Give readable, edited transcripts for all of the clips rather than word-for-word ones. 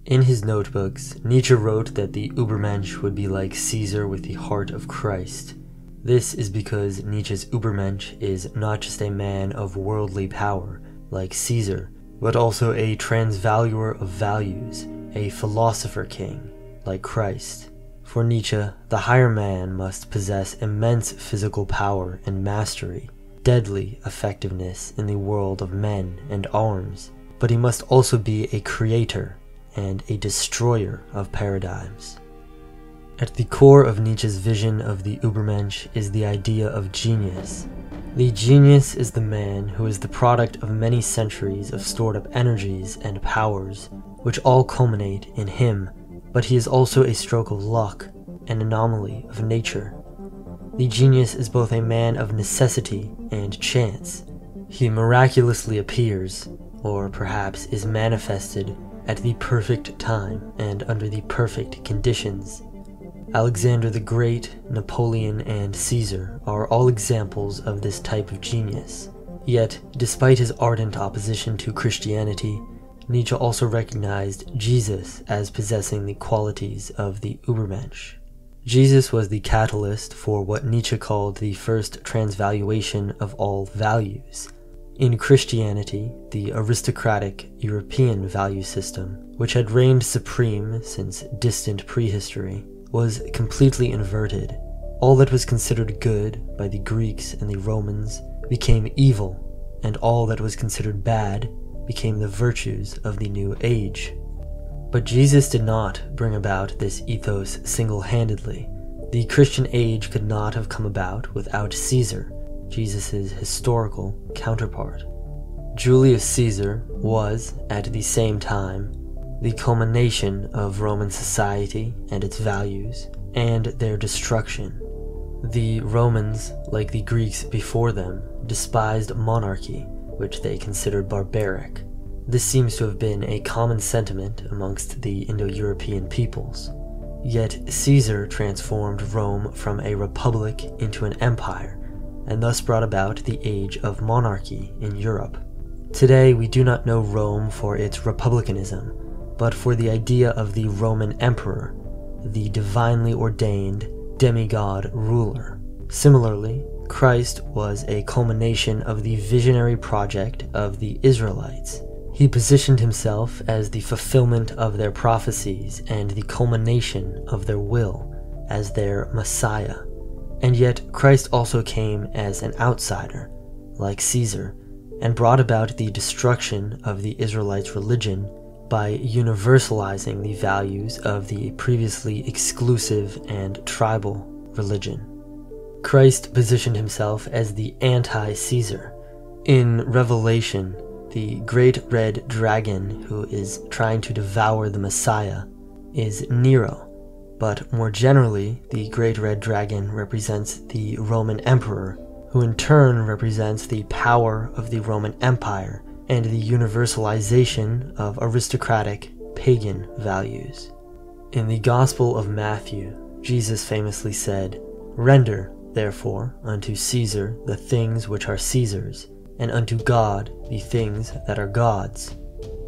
In his notebooks, Nietzsche wrote that the Ubermensch would be like Caesar with the heart of Christ. This is because Nietzsche's Ubermensch is not just a man of worldly power, like Caesar, but also a transvaluer of values, a philosopher king, like Christ. For Nietzsche, the higher man must possess immense physical power and mastery, deadly effectiveness in the world of men and arms, but he must also be a creator and a destroyer of paradigms. At the core of Nietzsche's vision of the Ubermensch is the idea of genius. The genius is the man who is the product of many centuries of stored up energies and powers, which all culminate in him, but he is also a stroke of luck, an anomaly of nature. The genius is both a man of necessity and chance. He miraculously appears, or perhaps is manifested, at the perfect time and under the perfect conditions. Alexander the Great, Napoleon, and Caesar are all examples of this type of genius. Yet, despite his ardent opposition to Christianity, Nietzsche also recognized Jesus as possessing the qualities of the Ubermensch. Jesus was the catalyst for what Nietzsche called the first transvaluation of all values. In Christianity, the aristocratic European value system, which had reigned supreme since distant prehistory, was completely inverted. All that was considered good by the Greeks and the Romans became evil, and all that was considered bad became the virtues of the new age. But Jesus did not bring about this ethos single-handedly. The Christian age could not have come about without Caesar, Jesus' historical counterpart. Julius Caesar was, at the same time, the culmination of Roman society and its values, and their destruction. The Romans, like the Greeks before them, despised monarchy, which they considered barbaric. This seems to have been a common sentiment amongst the Indo-European peoples. Yet Caesar transformed Rome from a republic into an empire, and thus brought about the age of monarchy in Europe. Today we do not know Rome for its republicanism, but for the idea of the Roman emperor, the divinely ordained demigod ruler. Similarly, Christ was a culmination of the visionary project of the Israelites. He positioned himself as the fulfillment of their prophecies and the culmination of their will as their Messiah. And yet Christ also came as an outsider, like Caesar, and brought about the destruction of the Israelites' religion by universalizing the values of the previously exclusive and tribal religion. Christ positioned himself as the anti-Caesar. In Revelation, the great red dragon who is trying to devour the Messiah is Nero, but more generally, the great red dragon represents the Roman emperor, who in turn represents the power of the Roman Empire and the universalization of aristocratic pagan values. In the Gospel of Matthew, Jesus famously said, "Render, therefore, unto Caesar the things which are Caesar's, and unto God the things that are God's."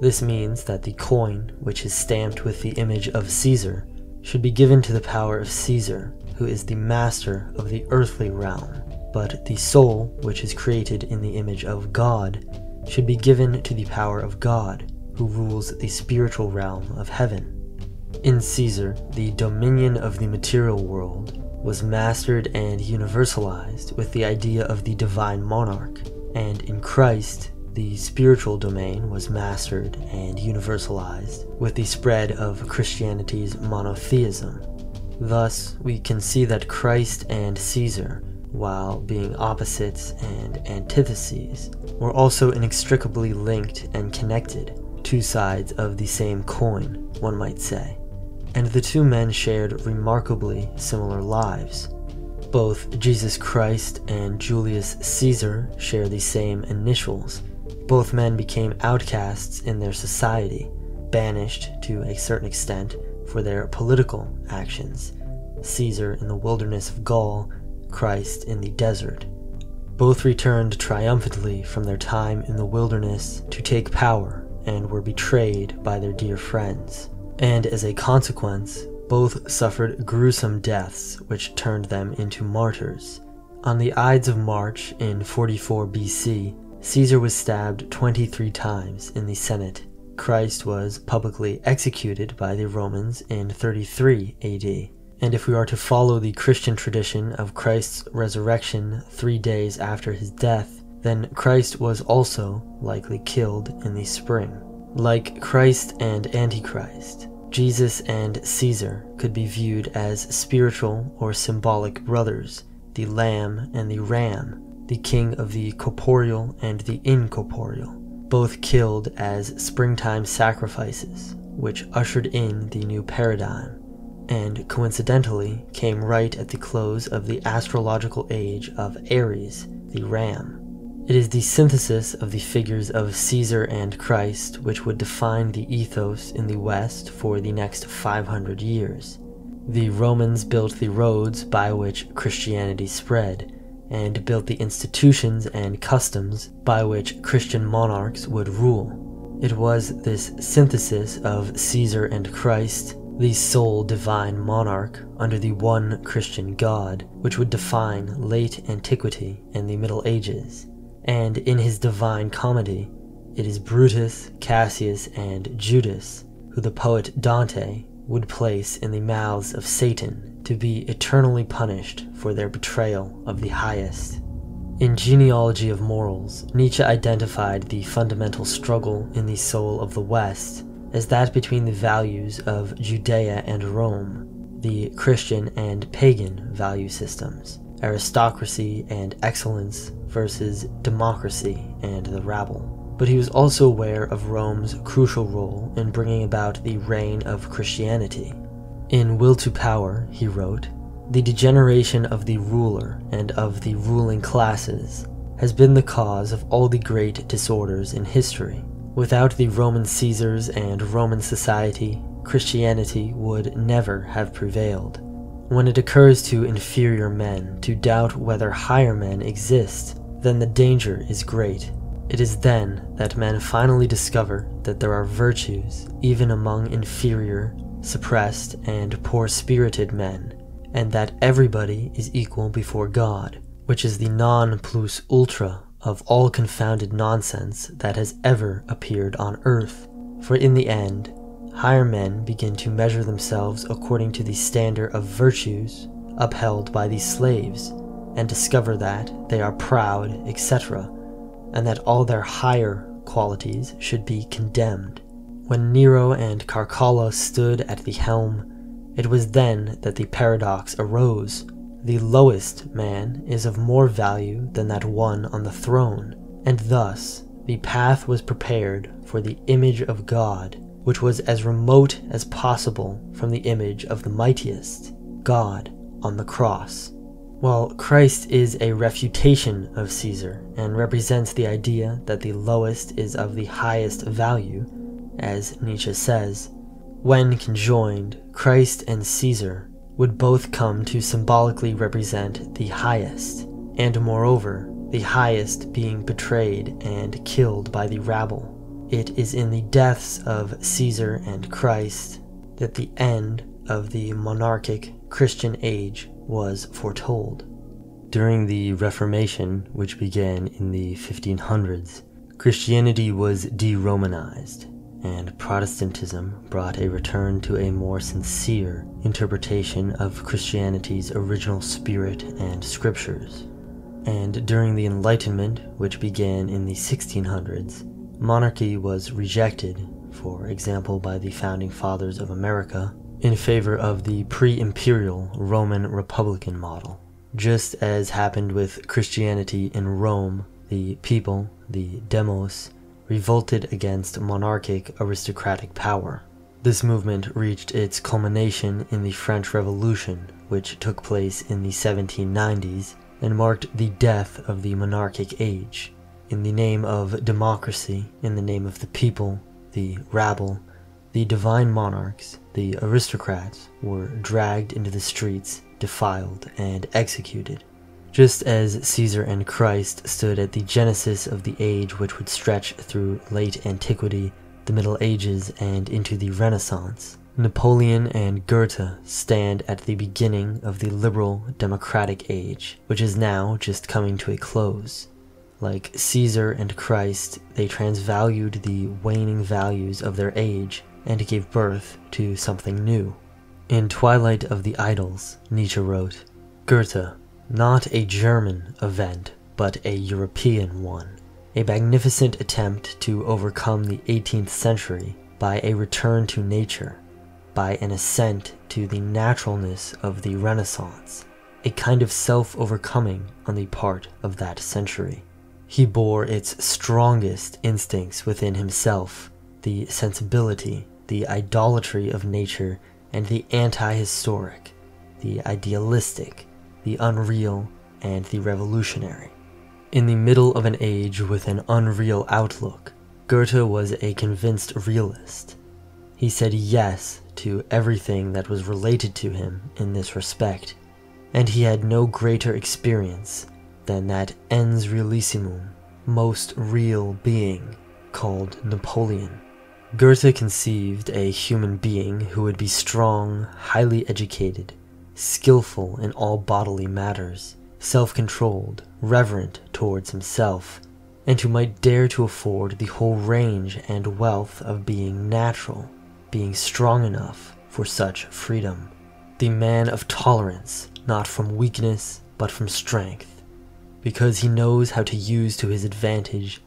This means that the coin, which is stamped with the image of Caesar, should be given to the power of Caesar, who is the master of the earthly realm, but the soul, which is created in the image of God, should be given to the power of God, who rules the spiritual realm of heaven. In Caesar, the dominion of the material world was mastered and universalized with the idea of the divine monarch, and in Christ, the spiritual domain was mastered and universalized with the spread of Christianity's monotheism. Thus, we can see that Christ and Caesar, while being opposites and antitheses, were also inextricably linked and connected, two sides of the same coin, one might say. And the two men shared remarkably similar lives. Both Jesus Christ and Julius Caesar share the same initials. Both men became outcasts in their society, banished to a certain extent for their political actions. Caesar in the wilderness of Gaul, Christ in the desert. Both returned triumphantly from their time in the wilderness to take power and were betrayed by their dear friends. and as a consequence, both suffered gruesome deaths which turned them into martyrs. On the Ides of March in 44 BC, Caesar was stabbed 23 times in the Senate. Christ was publicly executed by the Romans in 33 AD. And if we are to follow the Christian tradition of Christ's resurrection 3 days after his death, then Christ was also likely killed in the spring. Like Christ and Antichrist, Jesus and Caesar could be viewed as spiritual or symbolic brothers, the lamb and the ram, the king of the corporeal and the incorporeal, both killed as springtime sacrifices, which ushered in the new paradigm, and coincidentally came right at the close of the astrological age of Aries, the ram. It is the synthesis of the figures of Caesar and Christ which would define the ethos in the West for the next 500 years. The Romans built the roads by which Christianity spread, and built the institutions and customs by which Christian monarchs would rule. It was this synthesis of Caesar and Christ, the sole divine monarch under the one Christian God, which would define late antiquity and the Middle Ages. And in his divine comedy, it is Brutus, Cassius, and Judas who the poet Dante would place in the mouths of Satan to be eternally punished for their betrayal of the highest. In Genealogy of Morals, Nietzsche identified the fundamental struggle in the soul of the West as that between the values of Judea and Rome, the Christian and pagan value systems, aristocracy and excellence versus democracy and the rabble. But he was also aware of Rome's crucial role in bringing about the reign of Christianity. In Will to Power, he wrote, "The degeneration of the ruler and of the ruling classes has been the cause of all the great disorders in history. Without the Roman Caesars and Roman society, Christianity would never have prevailed. When it occurs to inferior men to doubt whether higher men exist, then the danger is great. It is then that men finally discover that there are virtues even among inferior, suppressed, and poor-spirited men, and that everybody is equal before God, which is the non plus ultra of all confounded nonsense that has ever appeared on earth. For in the end, higher men begin to measure themselves according to the standard of virtues upheld by these slaves, and discover that they are proud, etc., and that all their higher qualities should be condemned. When Nero and Caracalla stood at the helm, it was then that the paradox arose. The lowest man is of more value than that one on the throne, and thus the path was prepared for the image of God, which was as remote as possible from the image of the mightiest, God on the cross. While Christ is a refutation of Caesar and represents the idea that the lowest is of the highest value, as Nietzsche says, when conjoined, Christ and Caesar would both come to symbolically represent the highest, and moreover, the highest being betrayed and killed by the rabble. It is in the deaths of Caesar and Christ that the end of the monarchic Christian age was foretold. During the Reformation, which began in the 1500s, Christianity was de-Romanized, and Protestantism brought a return to a more sincere interpretation of Christianity's original spirit and scriptures. And during the Enlightenment, which began in the 1600s, monarchy was rejected, for example by the founding fathers of America, in favor of the pre-imperial Roman Republican model. Just as happened with Christianity in Rome, the people, the demos, revolted against monarchic aristocratic power. This movement reached its culmination in the French Revolution, which took place in the 1790s and marked the death of the monarchic age. In the name of democracy, in the name of the people, the rabble, the divine monarchs, the aristocrats, were dragged into the streets, defiled, and executed. Just as Caesar and Christ stood at the genesis of the age which would stretch through late antiquity, the Middle Ages, and into the Renaissance, Napoleon and Goethe stand at the beginning of the liberal democratic age, which is now just coming to a close. Like Caesar and Christ, they transvalued the waning values of their age and gave birth to something new. In Twilight of the Idols, Nietzsche wrote, "Goethe, not a German event, but a European one. A magnificent attempt to overcome the 18th century by a return to nature, by an ascent to the naturalness of the Renaissance, a kind of self-overcoming on the part of that century. He bore its strongest instincts within himself, the sensibility, the idolatry of nature, and the anti-historic, the idealistic, the unreal, and the revolutionary. In the middle of an age with an unreal outlook, Goethe was a convinced realist. He said yes to everything that was related to him in this respect, and he had no greater experience than that ens realissimum, most real being, called Napoleon. Goethe conceived a human being who would be strong, highly educated, skillful in all bodily matters, self-controlled, reverent towards himself, and who might dare to afford the whole range and wealth of being natural, being strong enough for such freedom. The man of tolerance, not from weakness, but from strength, because he knows how to use to his advantage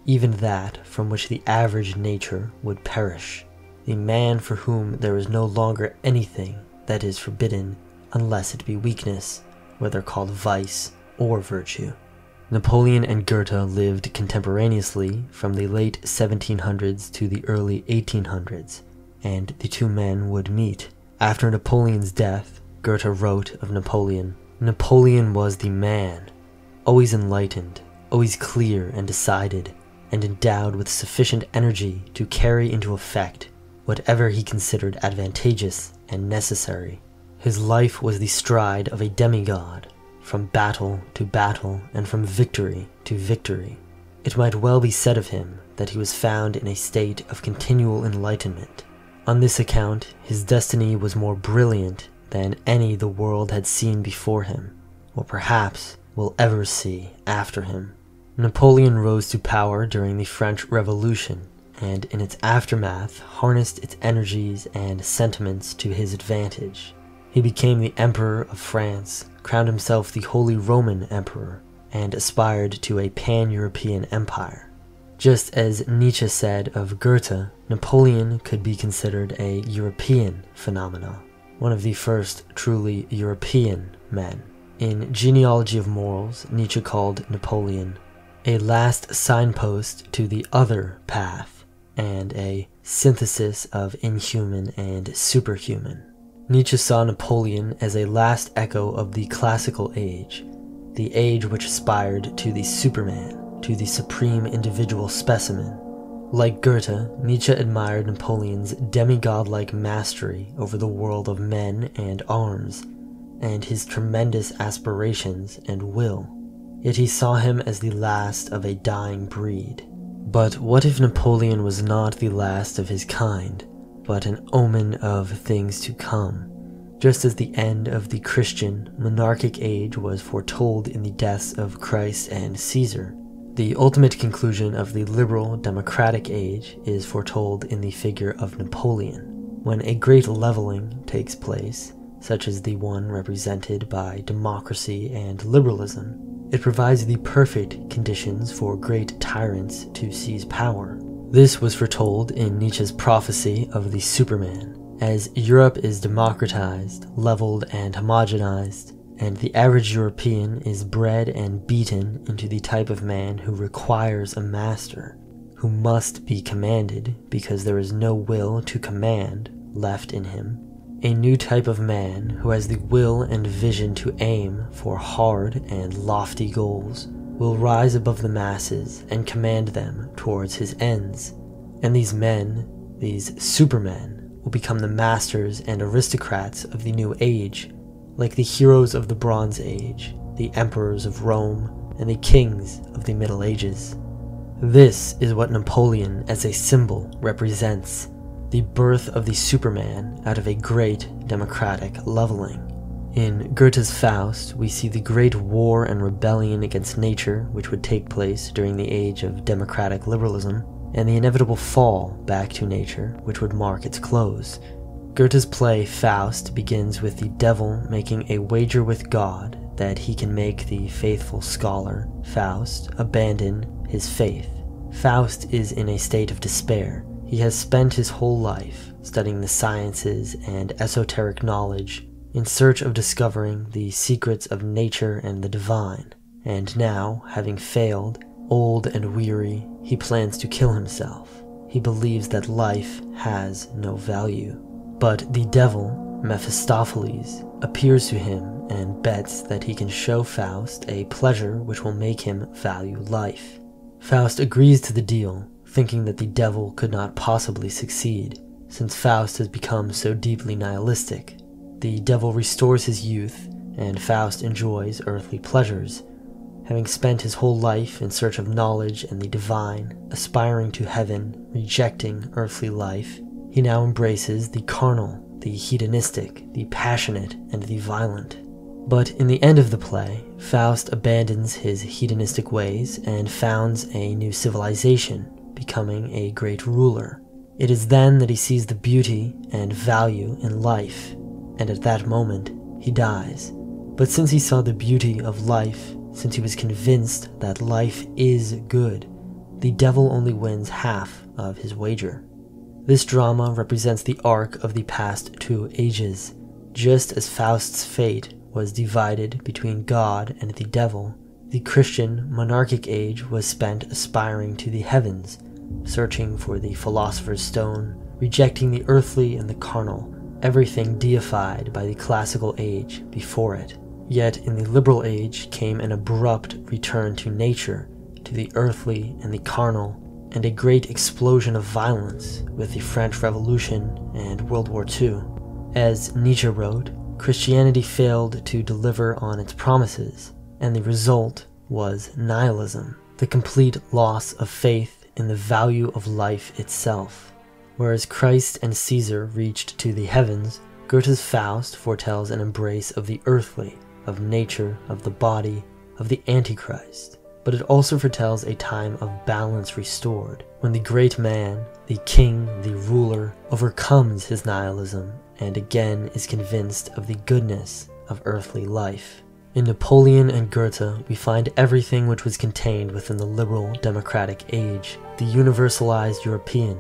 even that from which the average nature would perish. The man for whom there is no longer anything that is forbidden unless it be weakness, whether called vice or virtue." Napoleon and Goethe lived contemporaneously from the late 1700s to the early 1800s, and the two men would meet. After Napoleon's death, Goethe wrote of Napoleon, "Napoleon was the man, always enlightened, always clear and decided, and endowed with sufficient energy to carry into effect whatever he considered advantageous and necessary. His life was the stride of a demigod, from battle to battle and from victory to victory. It might well be said of him that he was found in a state of continual enlightenment. On this account, his destiny was more brilliant than any the world had seen before him, or perhaps will ever see after him." Napoleon rose to power during the French Revolution, and in its aftermath harnessed its energies and sentiments to his advantage. He became the Emperor of France, crowned himself the Holy Roman Emperor, and aspired to a pan-European empire. Just as Nietzsche said of Goethe, Napoleon could be considered a European phenomenon, one of the first truly European men. In Genealogy of Morals, Nietzsche called Napoleon a last signpost to the other path, and a synthesis of inhuman and superhuman. Nietzsche saw Napoleon as a last echo of the classical age, the age which aspired to the Superman, to the supreme individual specimen. Like Goethe, Nietzsche admired Napoleon's demigod-like mastery over the world of men and arms, and his tremendous aspirations and will. Yet he saw him as the last of a dying breed. But what if Napoleon was not the last of his kind, but an omen of things to come? Just as the end of the Christian monarchic age was foretold in the deaths of Christ and Caesar, the ultimate conclusion of the liberal democratic age is foretold in the figure of Napoleon. When a great leveling takes place, such as the one represented by democracy and liberalism, it provides the perfect conditions for great tyrants to seize power. This was foretold in Nietzsche's prophecy of the Superman. As Europe is democratized, leveled, and homogenized, and the average European is bred and beaten into the type of man who requires a master, who must be commanded because there is no will to command left in him, a new type of man who has the will and vision to aim for hard and lofty goals will rise above the masses and command them towards his ends. And these men, these supermen, will become the masters and aristocrats of the new age, like the heroes of the Bronze Age, the emperors of Rome, and the kings of the Middle Ages. This is what Napoleon as a symbol represents. the birth of the Superman out of a great democratic leveling. In Goethe's Faust, we see the great war and rebellion against nature which would take place during the age of democratic liberalism, and the inevitable fall back to nature which would mark its close. Goethe's play Faust begins with the devil making a wager with God that he can make the faithful scholar, Faust, abandon his faith. Faust is in a state of despair. He has spent his whole life studying the sciences and esoteric knowledge in search of discovering the secrets of nature and the divine, and now, having failed, old and weary, he plans to kill himself. He believes that life has no value. But the devil, Mephistopheles, appears to him and bets that he can show Faust a pleasure which will make him value life. Faust agrees to the deal, thinking that the devil could not possibly succeed, since Faust has become so deeply nihilistic. The devil restores his youth, and Faust enjoys earthly pleasures. Having spent his whole life in search of knowledge and the divine, aspiring to heaven, rejecting earthly life, he now embraces the carnal, the hedonistic, the passionate, and the violent. But in the end of the play, Faust abandons his hedonistic ways and founds a new civilization, becoming a great ruler. It is then that he sees the beauty and value in life, and at that moment, he dies. But since he saw the beauty of life, since he was convinced that life is good, the devil only wins half of his wager. This drama represents the arc of the past 2 ages. Just as Faust's fate was divided between God and the devil, the Christian monarchic age was spent aspiring to the heavens, searching for the philosopher's stone, rejecting the earthly and the carnal, everything deified by the classical age before it. Yet in the liberal age came an abrupt return to nature, to the earthly and the carnal, and a great explosion of violence with the French Revolution and World War II. As Nietzsche wrote, Christianity failed to deliver on its promises, and the result was nihilism, the complete loss of faith in the value of life itself. Whereas Christ and Caesar reached to the heavens, Goethe's Faust foretells an embrace of the earthly, of nature, of the body, of the Antichrist. But it also foretells a time of balance restored, when the great man, the king, the ruler, overcomes his nihilism and again is convinced of the goodness of earthly life. In Napoleon and Goethe, we find everything which was contained within the liberal democratic age, the universalized European,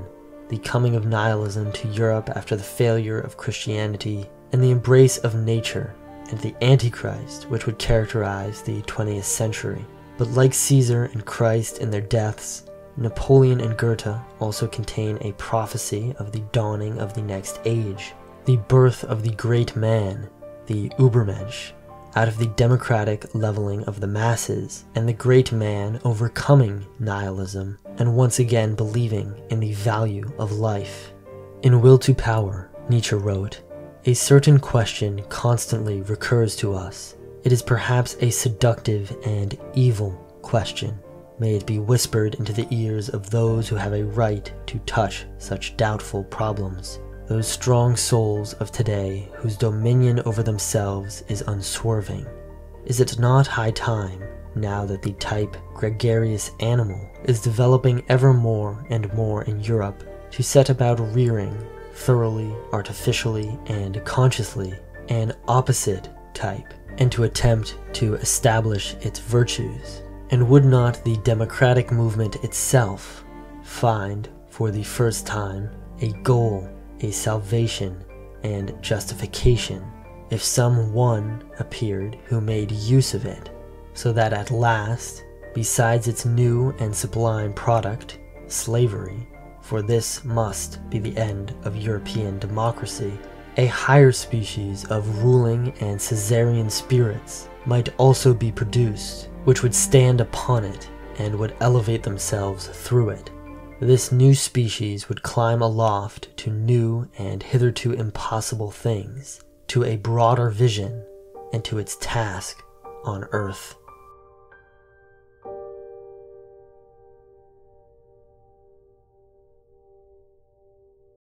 the coming of nihilism to Europe after the failure of Christianity, and the embrace of nature, and the Antichrist which would characterize the 20th century. But like Caesar and Christ in their deaths, Napoleon and Goethe also contain a prophecy of the dawning of the next age, the birth of the great man, the Ubermensch, out of the democratic leveling of the masses, and the great man overcoming nihilism and once again believing in the value of life. In Will to Power, Nietzsche wrote, "A certain question constantly recurs to us. It is perhaps a seductive and evil question. May it be whispered into the ears of those who have a right to touch such doubtful problems. Those strong souls of today whose dominion over themselves is unswerving. Is it not high time, now that the type gregarious animal is developing ever more and more in Europe, to set about rearing, thoroughly, artificially, and consciously, an opposite type, and to attempt to establish its virtues? And would not the democratic movement itself find, for the first time, a goal, a salvation, and justification, if some one appeared who made use of it, so that at last, besides its new and sublime product, slavery, for this must be the end of European democracy, a higher species of ruling and Caesarian spirits might also be produced, which would stand upon it and would elevate themselves through it. This new species would climb aloft to new and hitherto impossible things, to a broader vision, and to its task on earth."